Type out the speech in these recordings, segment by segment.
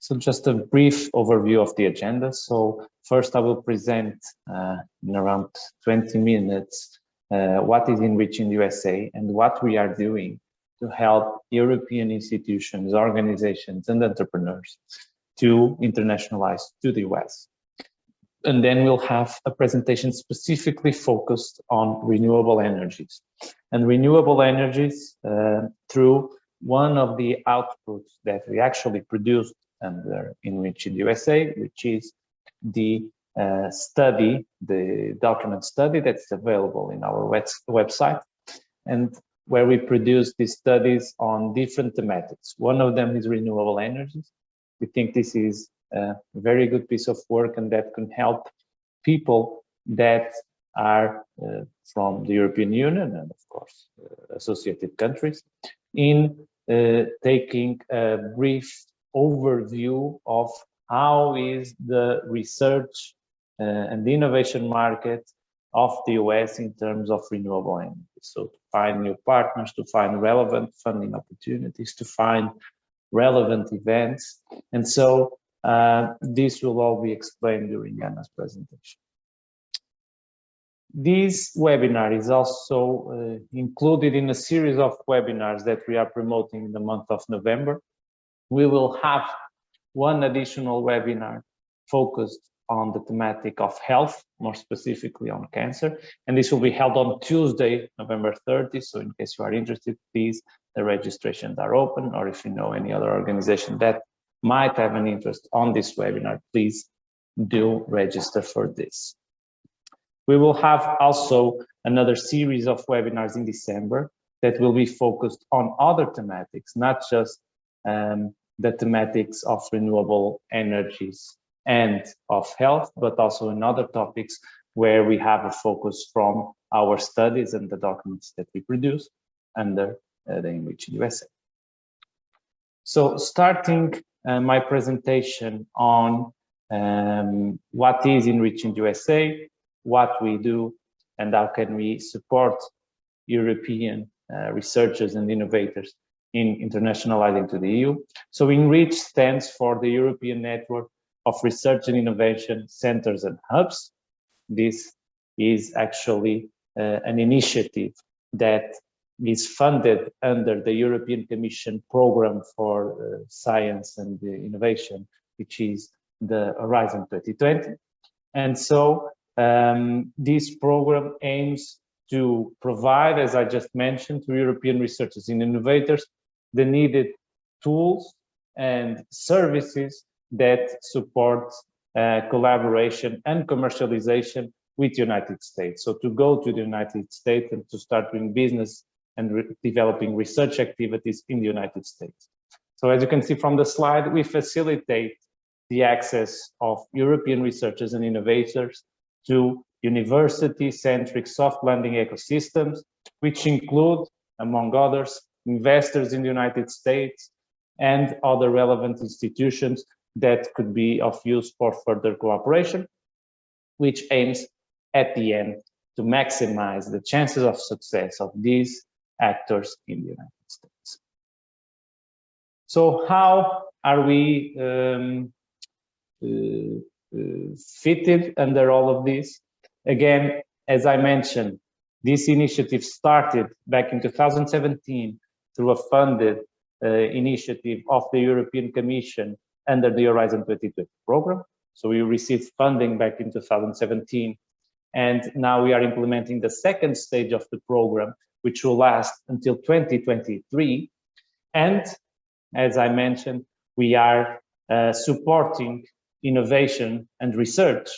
So just a brief overview of the agenda. So first I will present in around 20 minutes what is Enrich USA and what we are doing to help European institutions, organizations, and entrepreneurs to internationalize to the US. And then we'll have a presentation specifically focused on renewable energies. And renewable energies through one of the outputs that we actually produced under Enrich USA, which is the study, the document study that's available in our website, and where we produce these studies on different thematics. One of them is renewable energies. We think this is a very good piece of work and that can help people that are from the European Union and of course associated countries in taking a brief overview of how is the research and the innovation market of the US in terms of renewable energy. So to find new partners, to find relevant funding opportunities, to find relevant events. And so this will all be explained during Anna's presentation. This webinar is also included in a series of webinars that we are promoting in the month of November. We will have one additional webinar focused on the thematic of health, more specifically on cancer. And this will be held on Tuesday, November 30. So in case you are interested, please, the registrations are open, or if you know any other organization that might have an interest on this webinar, please do register for this. We will have also another series of webinars in December that will be focused on other thematics, not just the thematics of renewable energies and of health, but also in other topics where we have a focus from our studies and the documents that we produce under the Enrich USA. So starting my presentation on what is Enrich USA, what we do, and how can we support European researchers and innovators in internationalizing to the EU. So Enrich stands for the European Network of Research and Innovation Centers and Hubs. This is actually an initiative that is funded under the European Commission Program for Science and Innovation, which is the Horizon 2020. And so this program aims to provide, as I just mentioned, to European researchers and innovators the needed tools and services that support collaboration and commercialization with the United States. So to go to the United States and to start doing business and developing research activities in the United States. So as you can see from the slide, we facilitate the access of European researchers and innovators to university-centric soft landing ecosystems, which include, among others, investors in the United States and other relevant institutions that could be of use for further cooperation, which aims at the end to maximize the chances of success of these actors in the United States. So how are we fitted under all of this? Again, as I mentioned, this initiative started back in 2017 through a funded initiative of the European Commission under the Horizon 2020 program. So we received funding back in 2017, and now we are implementing the second stage of the program, which will last until 2023. And as I mentioned, we are supporting innovation and research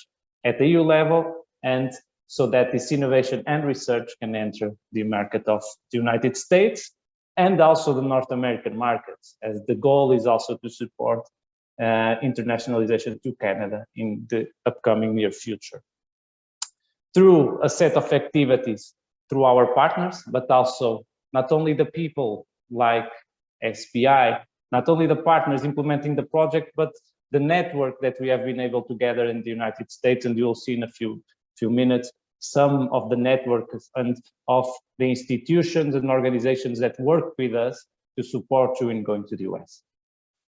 at the EU level, and so that this innovation and research can enter the market of the United States and also the North American markets, as the goal is also to support internationalization to Canada in the upcoming near future. Through a set of activities through our partners, but also not only the people like SPI, not only the partners implementing the project, but the network that we have been able to gather in the United States, and you'll see in a few minutes some of the networks and of the institutions and organizations that work with us to support you in going to the US.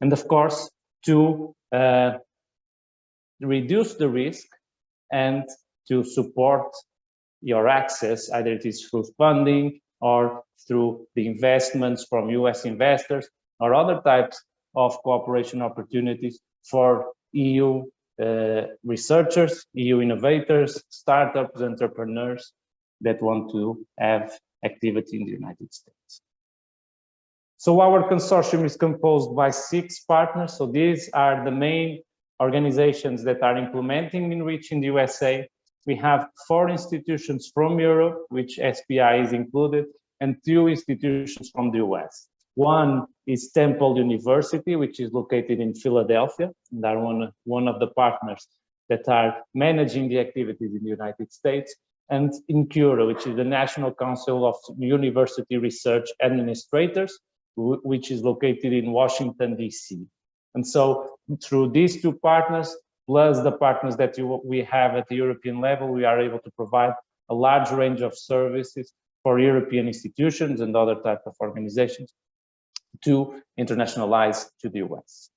And of course, to reduce the risk and to support your access, either it is through funding or through the investments from US investors or other types of cooperation opportunities for EU researchers, EU innovators, startups, entrepreneurs that want to have activity in the United States. So our consortium is composed by 6 partners. So these are the main organizations that are implementing Enrich in the USA. We have 4 institutions from Europe, which SPI is included, and 2 institutions from the US. One is Temple University, which is located in Philadelphia, and are one of the partners that are managing the activities in the United States, and Incura, which is the National Council of University Research Administrators, which is located in Washington, DC. And so through these 2 partners, plus the partners that we have at the European level, we are able to provide a large range of services for European institutions and other types of organizations to internationalize to the US.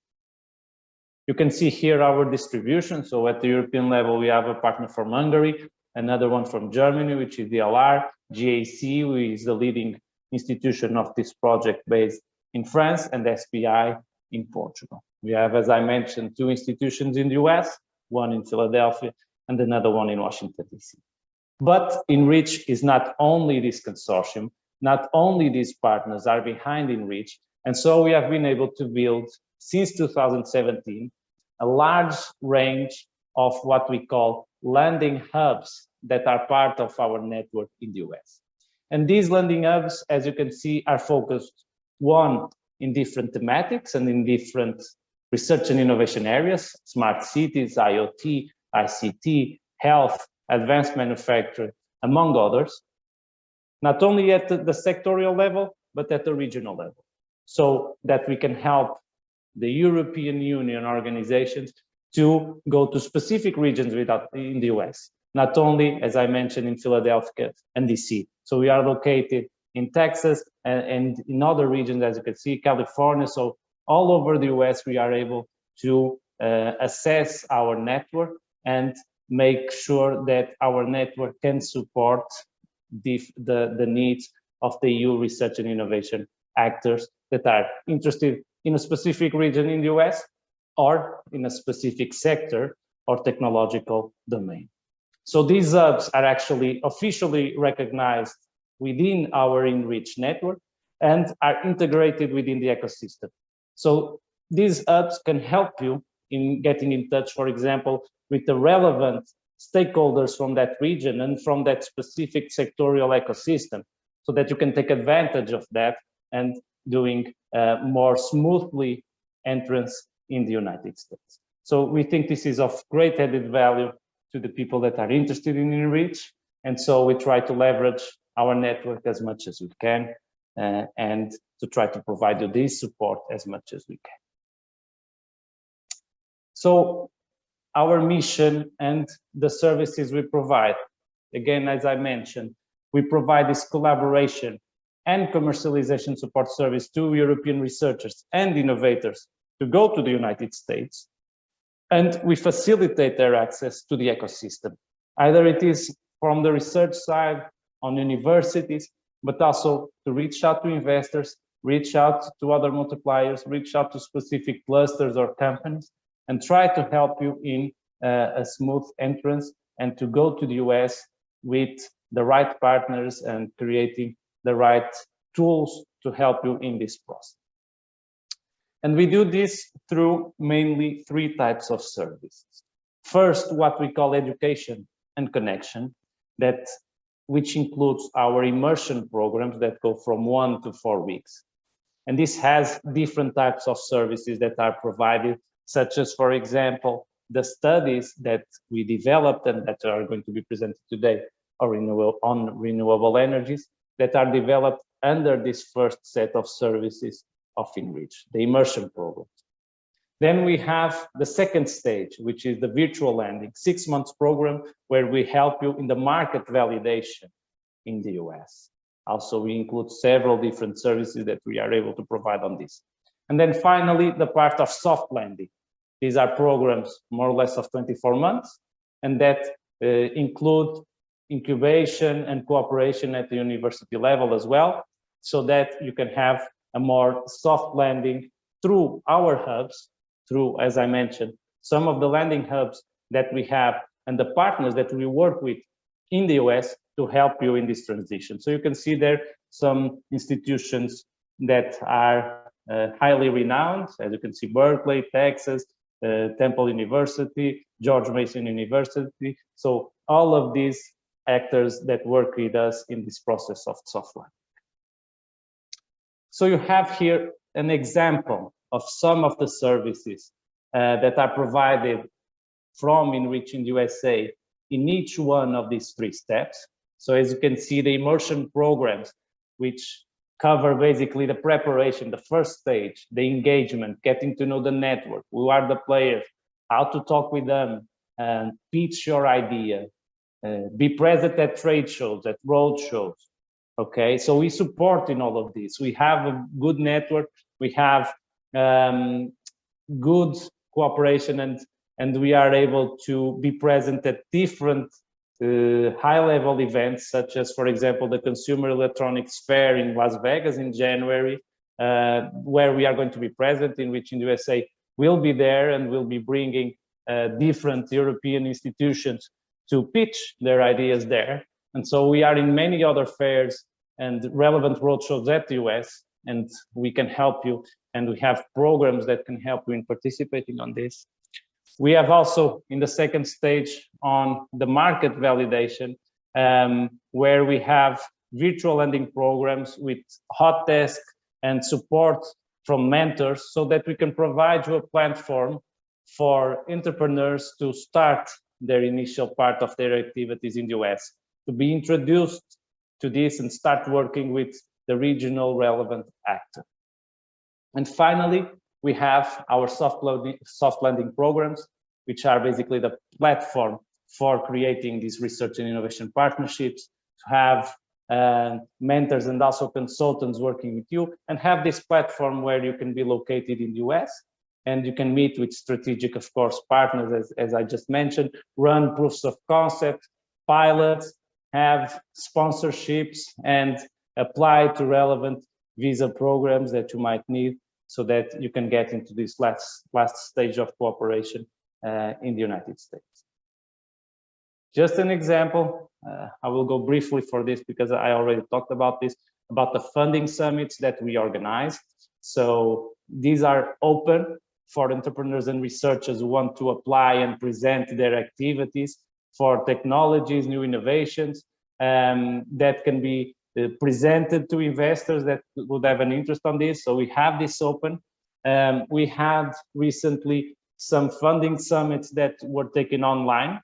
You can see here our distribution. So at the European level, we have a partner from Hungary, another one from Germany, which is DLR, GAC, who is the leading institution of this project based in France, and SPI in Portugal. We have, as I mentioned, 2 institutions in the US, one in Philadelphia and another one in Washington, DC. But Enrich is not only this consortium, not only these partners are behind Enrich, and so we have been able to build, since 2017, a large range of what we call landing hubs that are part of our network in the US. And these landing hubs, as you can see, are focused, one, in different thematics and in different research and innovation areas: smart cities, IoT, ICT, health, advanced manufacturing, among others, not only at the sectorial level, but at the regional level, so that we can help the European Union organizations to go to specific regions in the US, not only, as I mentioned, in Philadelphia and DC. So we are located in Texas and in other regions, as you can see, California. So all over the US, we are able to assess our network and make sure that our network can support the needs of the EU research and innovation actors that are interested in a specific region in the US or in a specific sector or technological domain. So these hubs are actually officially recognized within our Enrich network and are integrated within the ecosystem. So these hubs can help you in getting in touch, for example, with the relevant stakeholders from that region and from that specific sectorial ecosystem, so that you can take advantage of that and doing more smoothly entrance in the United States. So we think this is of great added value to the people that are interested in Enrich. And so we try to leverage our network as much as we can and to try to provide you this support as much as we can. So our mission and the services we provide, again, as I mentioned, we provide this collaboration and commercialization support service to European researchers and innovators to go to the United States. And we facilitate their access to the ecosystem. Either it is from the research side on universities, but also to reach out to investors, reach out to other multipliers, reach out to specific clusters or companies, and try to help you in a smooth entrance and to go to the US with the right partners and creating the right tools to help you in this process. And we do this through mainly 3 types of services. First, what we call education and connection, which includes our immersion programs that go from 1 to 4 weeks. And this has different types of services that are provided, such as, for example, the studies that we developed and that are going to be presented today on renewable energies that are developed under this first set of services of Enrich, the immersion programs. Then we have the second stage, which is the virtual landing, 6 months program, where we help you in the market validation in the US. Also, we include several different services that we are able to provide on this. And then finally, the part of soft landing. These are programs more or less of 24 months, and that include incubation and cooperation at the university level as well, so that you can have a more soft landing through our hubs, through, as I mentioned, some of the landing hubs that we have and the partners that we work with in the US to help you in this transition. So you can see there some institutions that are highly renowned, as you can see, Berkeley, Texas, Temple University, George Mason University. So all of these actors that work with us in this process of soft landing. So you have here an example of some of the services that are provided from Enrich USA in each one of these 3 steps. So as you can see, the immersion programs, which cover basically the preparation, the first stage, the engagement, getting to know the network, who are the players, how to talk with them, and pitch your idea, be present at trade shows, at road shows. Okay, so we support in all of this. We have a good network, we have good cooperation, and we are able to be present at different high-level events, such as, for example, the Consumer Electronics Fair in Las Vegas in January, where we are going to be present. Enrich USA will be there and will be bringing different European institutions to pitch their ideas there. And so we are in many other fairs and relevant roadshows at the US, and we can help you, and we have programs that can help you in participating on this. We have also in the second stage on the market validation, where we have virtual lending programs with hot desk and support from mentors, so that we can provide you a platform for entrepreneurs to start their initial part of their activities in the US, to be introduced to this and start working with the regional relevant actor. And finally, we have our soft landing programs, which are basically the platform for creating these research and innovation partnerships, to have mentors and also consultants working with you, and have this platform where you can be located in the US, and you can meet with strategic, of course, partners, as I just mentioned, run proofs of concept, pilots, have sponsorships, and apply to relevant visa programs that you might need, so that you can get into this last stage of cooperation in the United States. Just an example, I will go briefly for this because I already talked about this, about the funding summits that we organize. So these are open for entrepreneurs and researchers who want to apply and present their activities for technologies, new innovations, that can be presented to investors that would have an interest on this. So we have this open. We had recently some funding summits that were taken online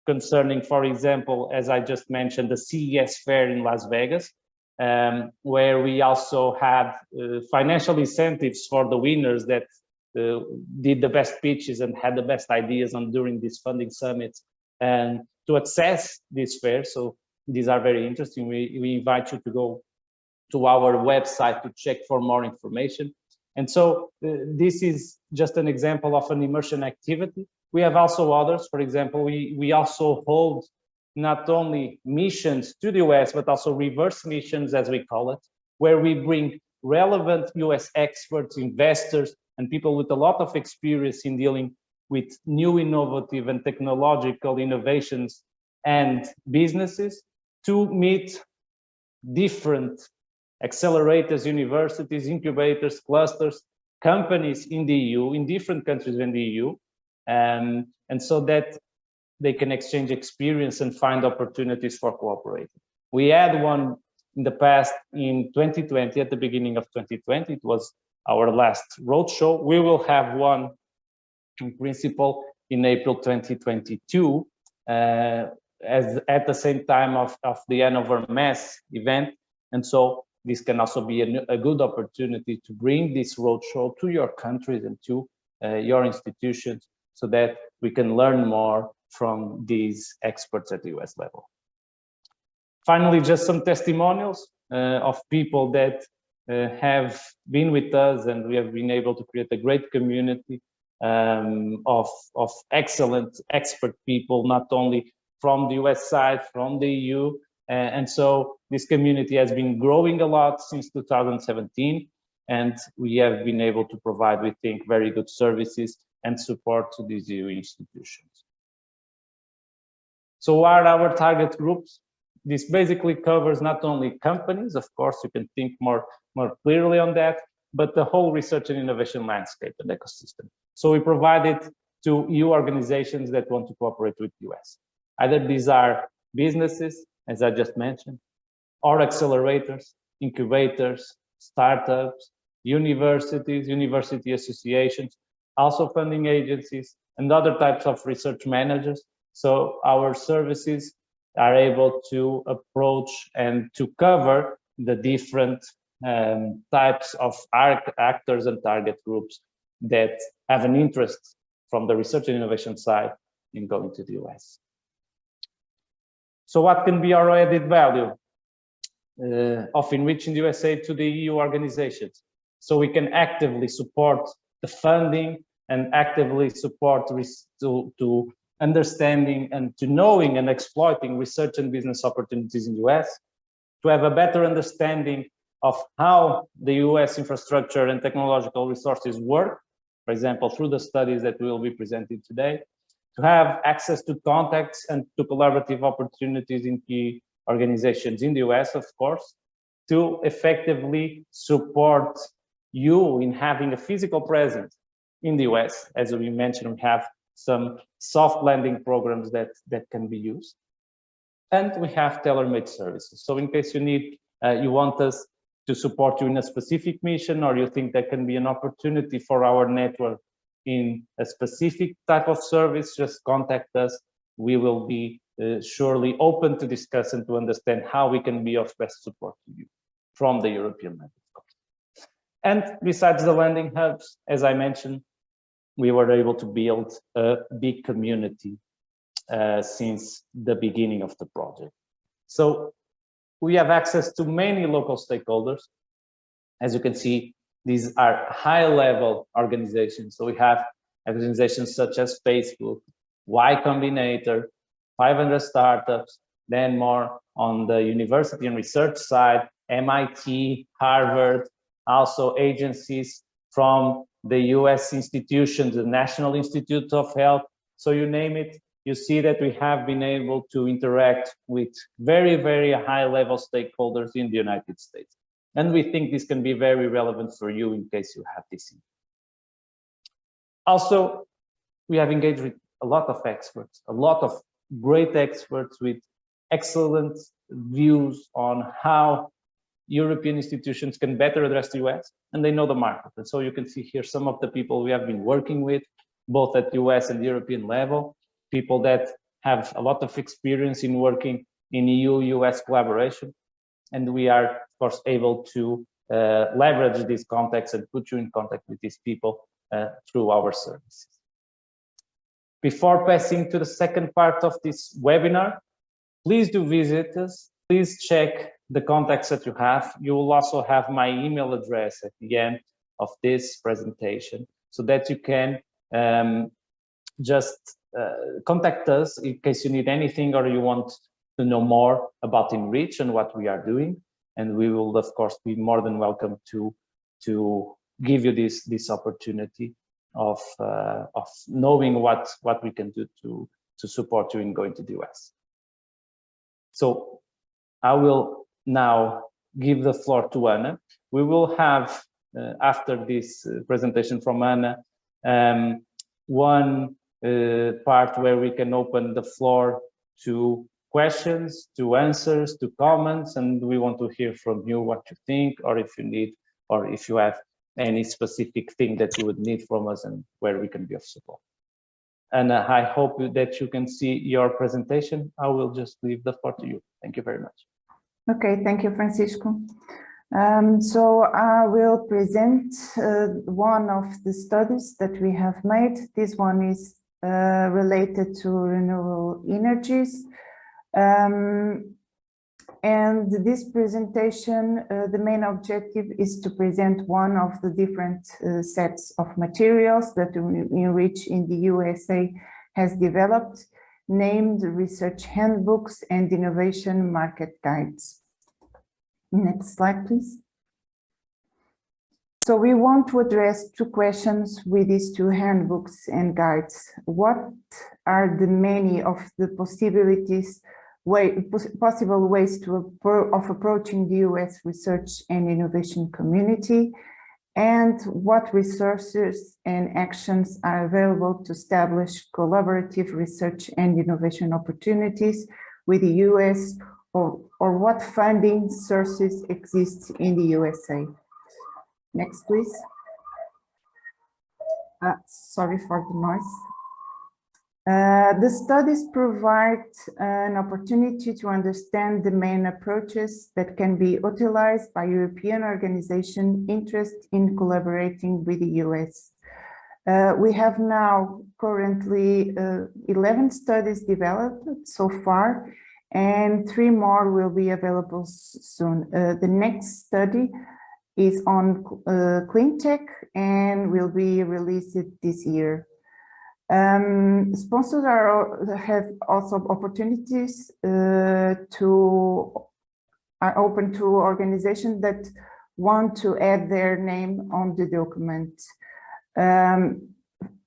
concerning, for example, as I just mentioned, the CES fair in Las Vegas, where we also had financial incentives for the winners that did the best pitches and had the best ideas on during these funding summits, and to access this fair. So these are very interesting. We invite you to go to our website to check for more information. And so this is just an example of an immersion activity. We have also others. For example, we also hold not only missions to the US, but also reverse missions, as we call it, where we bring relevant US experts, investors, and people with a lot of experience in dealing with new innovative and technological innovations and businesses to meet different accelerators, universities, incubators, clusters, companies in the EU, in different countries in the EU, and so that they can exchange experience and find opportunities for cooperating. We had one in the past in 2020, at the beginning of 2020, it was our last roadshow. We will have one in principle in April 2022, as at the same time of the Hanover Mass event. And so this can also be a good opportunity to bring this roadshow to your countries and to your institutions, so that we can learn more from these experts at the US level. Finally, just some testimonials of people that have been with us, and we have been able to create a great community of excellent expert people, not only from the US side, from the EU. And so this community has been growing a lot since 2017, and we have been able to provide, we think, very good services and support to these EU institutions. So what are our target groups? This basically covers not only companies, of course, you can think more clearly on that, but the whole research and innovation landscape and ecosystem. So we provide it to EU organizations that want to cooperate with the US. Either these are businesses, as I just mentioned, or accelerators, incubators, startups, universities, university associations, also funding agencies, and other types of research managers. So our services are able to approach and to cover the different types of actors and target groups that have an interest from the research and innovation side in going to the US. So what can be our added value of enriching the USA to the EU organizations? So we can actively support the funding and actively support to understanding and to knowing and exploiting research and business opportunities in the US, to have a better understanding of how the US infrastructure and technological resources work, for example, through the studies that we will be presenting today, to have access to contacts and to collaborative opportunities in key organizations in the US, of course, to effectively support you in having a physical presence in the US. As we mentioned, we have some soft landing programs that can be used. And we have tailor-made services. So in case you need, you want us to support you in a specific mission, or you think there can be an opportunity for our network in a specific type of service, just contact us. We will be surely open to discuss and to understand how we can be of best support to you from the European level. And besides the landing hubs, as I mentioned, we were able to build a big community since the beginning of the project. So we have access to many local stakeholders. As you can see, these are high-level organizations. So we have organizations such as Facebook, Y Combinator, 500 startups, then more on the university and research side, MIT, Harvard, also agencies from the US institutions, the National Institutes of Health. So you name it, you see that we have been able to interact with very, very high-level stakeholders in the United States. And we think this can be very relevant for you in case you have this. Also, we have engaged with a lot of experts, a lot of great experts with excellent views on how European institutions can better address the US, and they know the market. And so you can see here some of the people we have been working with, both at US and European level, people that have a lot of experience in working in EU-US collaboration. And we are, of course, able to leverage these contacts and put you in contact with these people through our services. Before passing to the second part of this webinar, please do visit us. Please check the contacts that you have. You will also have my email address at the end of this presentation so that you can just contact us in case you need anything or you want to know more about Enrich and what we are doing. And we will, of course, be more than welcome to give you this opportunity of knowing what we can do to support you in going to the US. So I will now give the floor to Anna. We will have, after this presentation from Anna, one part where we can open the floor to questions, to answers, to comments, and we want to hear from you what you think, or if you need, or if you have any specific thing that you would need from us and where we can be of support. And I hope that you can see your presentation. I will just leave the floor to you. Thank you very much. Okay, thank you, Francisco. So I will present one of the studies that we have made. This one is related to renewable energies. And this presentation, the main objective is to present one of the different sets of materials that Enrich in the USA has developed, named Research Handbooks and Innovation Market Guides. Next slide, please. So we want to address two questions with these two handbooks and guides. What are the many of the possible ways of approaching the US research and innovation community, and what resources and actions are available to establish collaborative research and innovation opportunities with the US, or what funding sources exist in the USA? Next, please. Sorry for the noise. The studies provide an opportunity to understand the main approaches that can be utilized by European organizations interested in collaborating with the US. We have now currently 11 studies developed so far, and 3 more will be available soon. The next study is on clean tech and will be released this year. Sponsors have also opportunities are open to organizations that want to add their name on the document.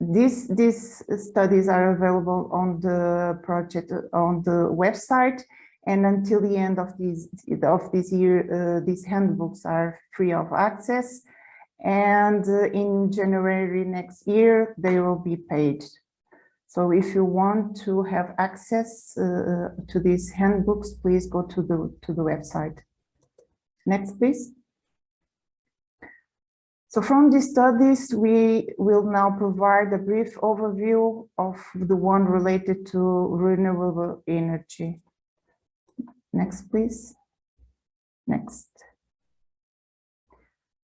These studies are available on the project on the website, and until the end of this year, these handbooks are free of access. And in January next year, they will be paid. So if you want to have access to these handbooks, please go to the website. Next, please. So from these studies, we will now provide a brief overview of the one related to renewable energy. Next, please. Next.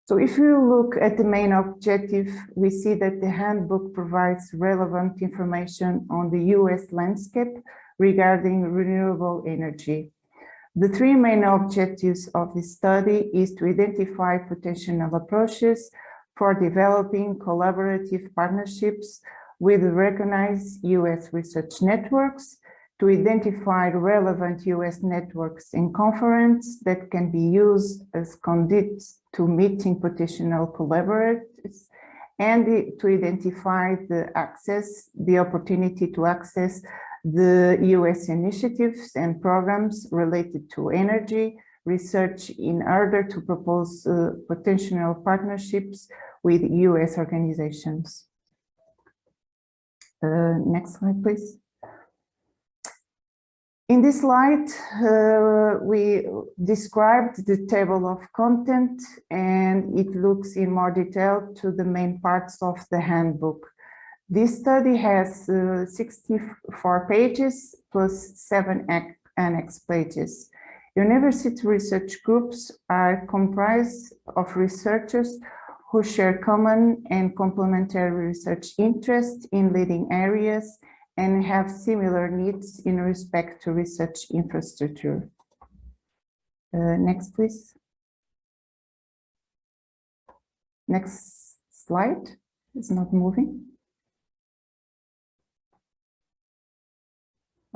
So if you look at the main objective, we see that the handbook provides relevant information on the US landscape regarding renewable energy. The 3 main objectives of this study is to identify potential approaches for developing collaborative partnerships with recognized US research networks, to identify relevant US networks and conferences that can be used as conduits to meeting potential collaborators, and to identify the opportunity to access the US initiatives and programs related to energy research in order to propose potential partnerships with US organizations. Next slide, please. In this slide, we described the table of content, and it looks in more detail to the main parts of the handbook. This study has 64 pages plus 7 annex pages. University research groups are comprised of researchers who share common and complementary research interests in leading areas and have similar needs in respect to research infrastructure. Next, please. Next slide. It's not moving.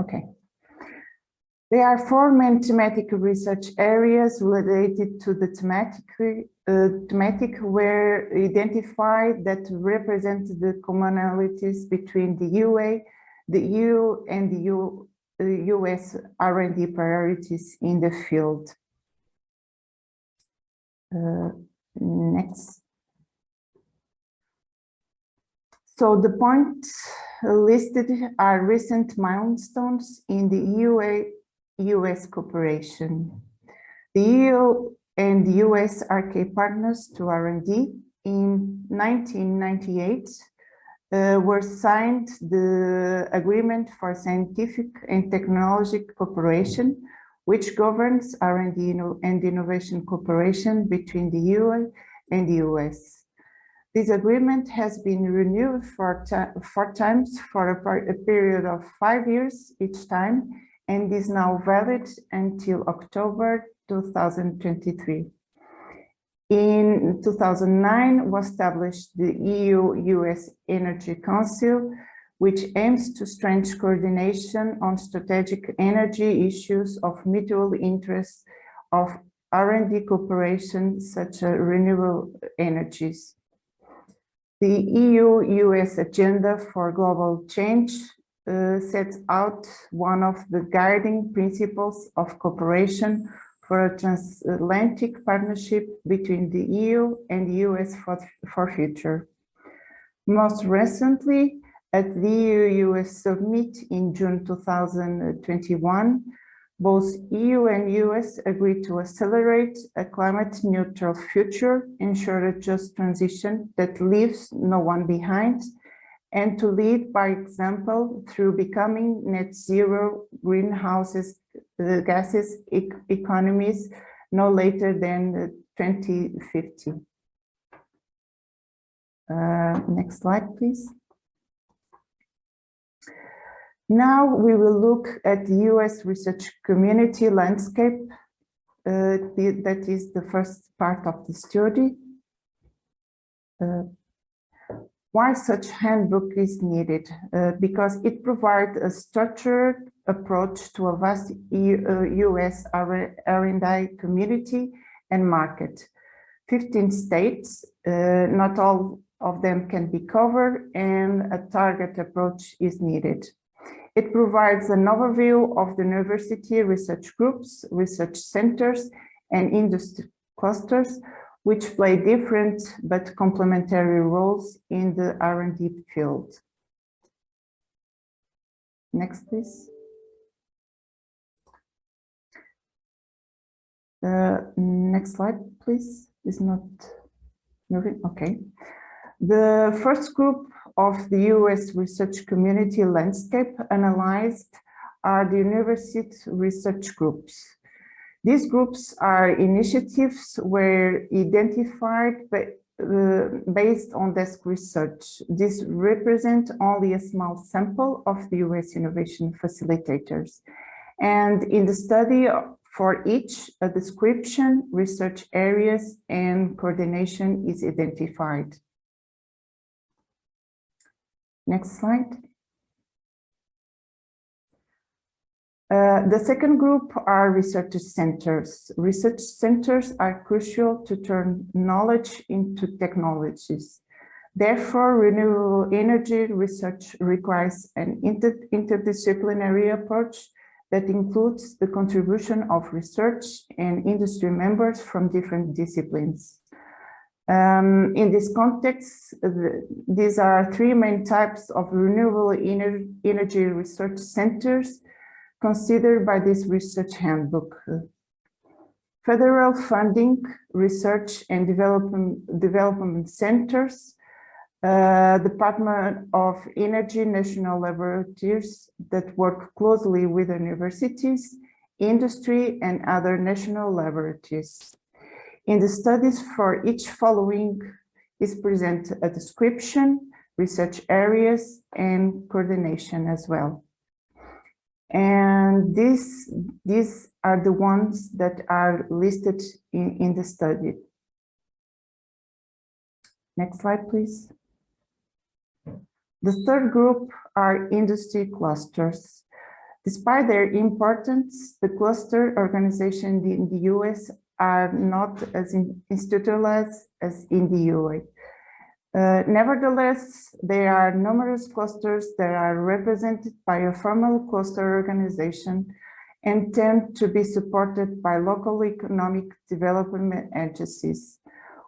Okay. There are 4 main thematic research areas related to the thematic were identified that represent the commonalities between the the EU and the US R&D priorities in the field. Next. So the points listed are recent milestones in the EU-US cooperation. The EU and the US are key partners to R&D. In 1998, were signed the Agreement for Scientific and Technology Cooperation, which governs R&D and innovation cooperation between the EU and the US. This agreement has been renewed 4 times for a period of 5 years each time, and is now valid until October 2023. In 2009 was established the EU-US Energy Council, which aims to strengthen coordination on strategic energy issues of mutual interest of R&D cooperation, such as renewable energies. The EU-US Agenda for Global Change sets out one of the guiding principles of cooperation for a transatlantic partnership between the EU and the US for future. Most recently, at the EU-US Summit in June 2021, both EU and US agreed to accelerate a climate-neutral future, ensure a just transition that leaves no one behind, and to lead by example through becoming net zero greenhouse gases economies no later than 2050. Next slide, please. Now we will look at the US research community landscape. That is the first part of the study. Why such handbook is needed? Because it provides a structured approach to a vast US R&D community and market. 15 states, not all of them can be covered, and a target approach is needed. It provides an overview of the university research groups, research centers, and industry clusters, which play different but complementary roles in the R&D field. Next, please. Next slide, please. Is not moving. Okay. The first group of the US research community landscape analyzed are the university research groups. These groups are initiatives were identified based on desk research. This represents only a small sample of the US innovation facilitators. And in the study for each, a description, research areas, and coordination is identified. Next slide. The second group are research centers. Research centers are crucial to turn knowledge into technologies. Therefore, renewable energy research requires an interdisciplinary approach that includes the contribution of research and industry members from different disciplines. In this context, these are three main types of renewable energy research centers considered by this Research Handbook. Federal funding, research and development centers, Department of Energy national laboratories that work closely with universities, industry, and other national laboratories. In the studies for each following is present a description, research areas, and coordination as well. And these are the ones that are listed in the study. Next slide, please. The third group are industry clusters. Despite their importance, the cluster organizations in the US are not as institutionalized as in the EU. Nevertheless, there are numerous clusters that are represented by a formal cluster organization and tend to be supported by local economic development agencies,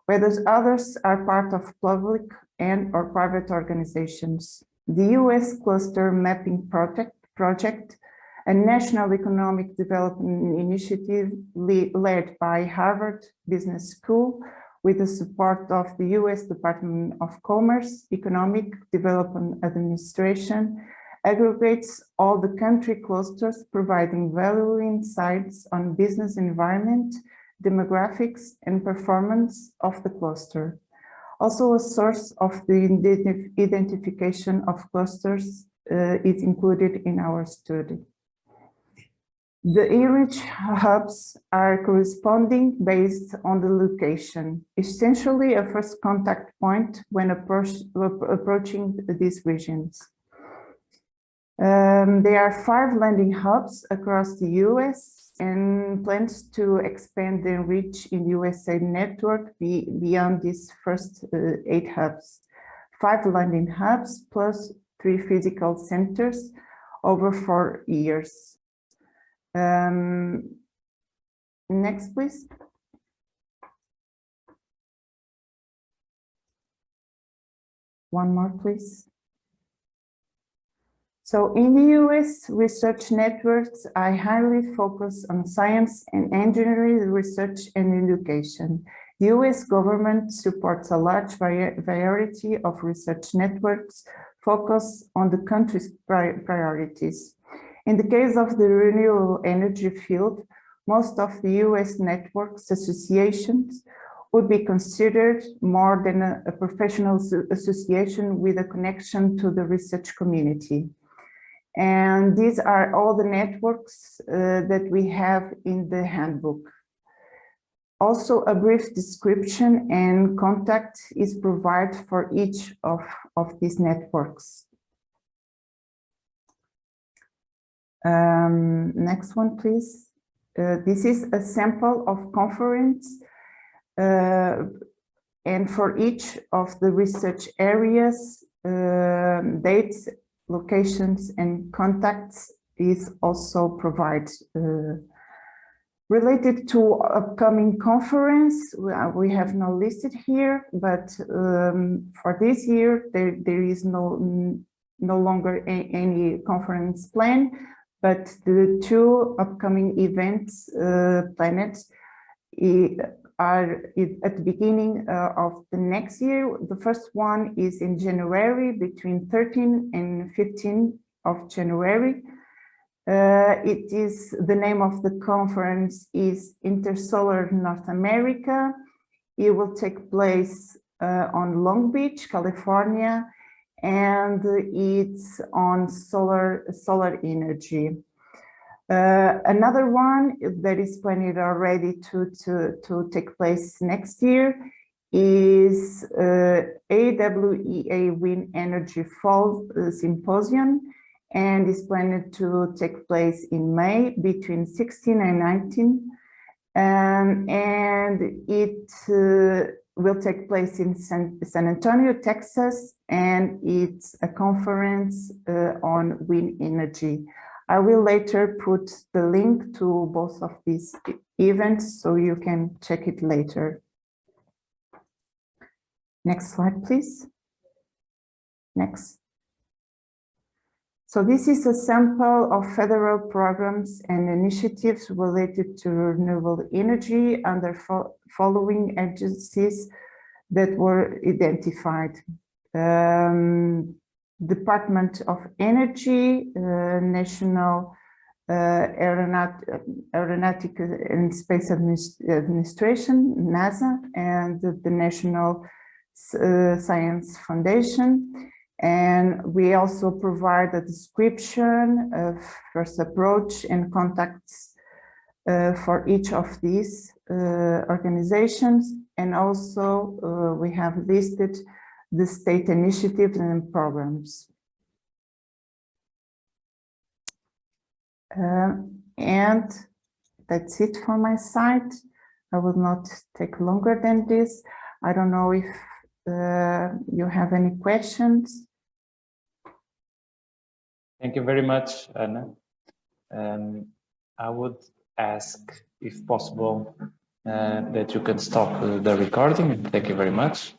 whereas others are part of public and or private organizations. The US Cluster Mapping Project, a national economic development initiative led by Harvard Business School, with the support of the US Department of Commerce, Economic Development Administration, aggregates all the country clusters, providing valuable insights on business environment, demographics, and performance of the cluster. Also, a source of the identification of clusters is included in our study. The Enrich hubs are corresponding based on the location, essentially a first contact point when approaching these regions. There are 5 landing hubs across the US and plans to expand the Enrich in USA network beyond these first 8 hubs. 5 landing hubs plus 3 physical centers over 4 years. Next, please. One more, please. So in the US, research networks are highly focused on science and engineering research and education. The US government supports a large variety of research networks focused on the country's priorities. In the case of the renewable energy field, most of the US networks associations would be considered more than a professional association with a connection to the research community. And these are all the networks that we have in the handbook. Also, a brief description and contact is provided for each of these networks. Next one, please. This is a sample of conference and for each of the research areas, dates, locations and contacts is also provided. Related to upcoming conference, we have not listed here, but for this year, there is no longer any conference plan, but the 2 upcoming events planned are at the beginning of the next year. The first one is in January, between 13 and 15 of January. It is, the name of the conference is Intersolar North America. It will take place on Long Beach, California, and it's on solar energy. Another one that is planned already to take place next year is AWEA Wind Energy Fall Symposium, and is planned to take place in May between 16 and 19. And it will take place in San Antonio, Texas, and it's a conference on wind energy. I will later put the link to both of these events so you can check it later. Next slide, please. Next. So this is a sample of federal programs and initiatives related to renewable energy under following agencies that were identified. Department of Energy, National Aeronautic and Space Administration, NASA, and the National Science Foundation. And we also provide a description of first approach and contacts for each of these organizations. And also we have listed the state initiatives and programs. And that's it for my side. I will not take longer than this. I don't know if you have any questions. Thank you very much, Anna. I would ask, if possible, that you can stop the recording. Thank you very much.